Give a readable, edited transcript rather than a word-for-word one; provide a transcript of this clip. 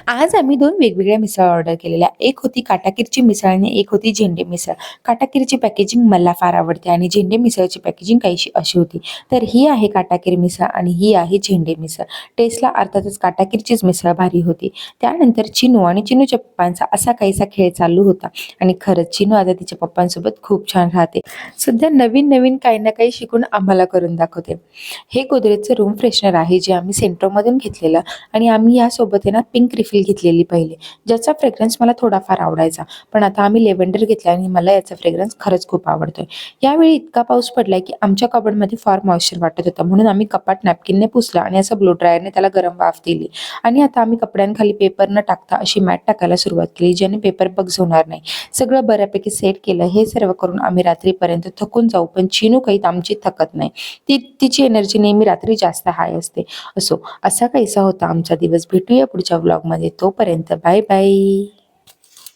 आज आम्ही 2 वेगवेगळ्या मिसळ ऑर्डर केलेल्या. एक होती काटाकीरची मिसळ आणि एक होती झेंडे मिसळ. काटाकीरची पॅकेजिंग मला फार आवडते आणि झेंडे मिसळची पॅकेजिंग काहीशी अशी होती. तर ही आहे काटाकीर मिसळ आणि ही आहे झेंडे मिसळ. टेस्टला अर्थातच काटाकीरचीच मिसळ भारी होती. त्यानंतर चिनू आणि चिनूच्या पप्पांचा असा काहीसा खेळ चालू होता आणि खरंच चिनू आता तिच्या पप्पांसोबत खूप छान राहते. सध्या नवीन काही ना काही शिकून आम्हाला करून दाखवते. हे गोदरेजचं रूम फ्रेशनर आहे जे आम्ही सेंट्रोमधून घेतलेलं आणि आम्ही यासोबत आहे ना पिंक रिफिल घेतलेली पहिले, ज्याचा फ्रेग्रन्स मला थोडाफार आवडायचा. पण आता आम्ही लेव्हेंडर घेतला आणि मला याचा फ्रेग्रन्स खरंच खूप आवडतोय. यावेळी इतका पाऊस पडलाय की आमच्या कबर्डमध्ये फार मॉइश्चर वाटत होतं, म्हणून आम्ही कपाट नॅपकिनने पुसलं आणि असं ब्लो ड्रायरने त्याला गरम वाफ दिली. आणि आता आम्ही कपड्यांखाली पेपर न टाकता अशी मॅट टाकायला सुरुवात केली, ज्याने पेपर बग्स होणार नाही. सगळं बऱ्यापैकी सेट केलं. हे सर्व करून आम्ही रात्रीपर्यंत थकून जाऊ, पण चिनू काही आमची थकत नाही. तिची एनर्जी नेहमी रात्री जास्त हाय असते. असो, असा काहीसा होता आमचा दिवस. भेटूया पुढच्या व्लॉगमध्ये. तोपर्यंत बाय बाय.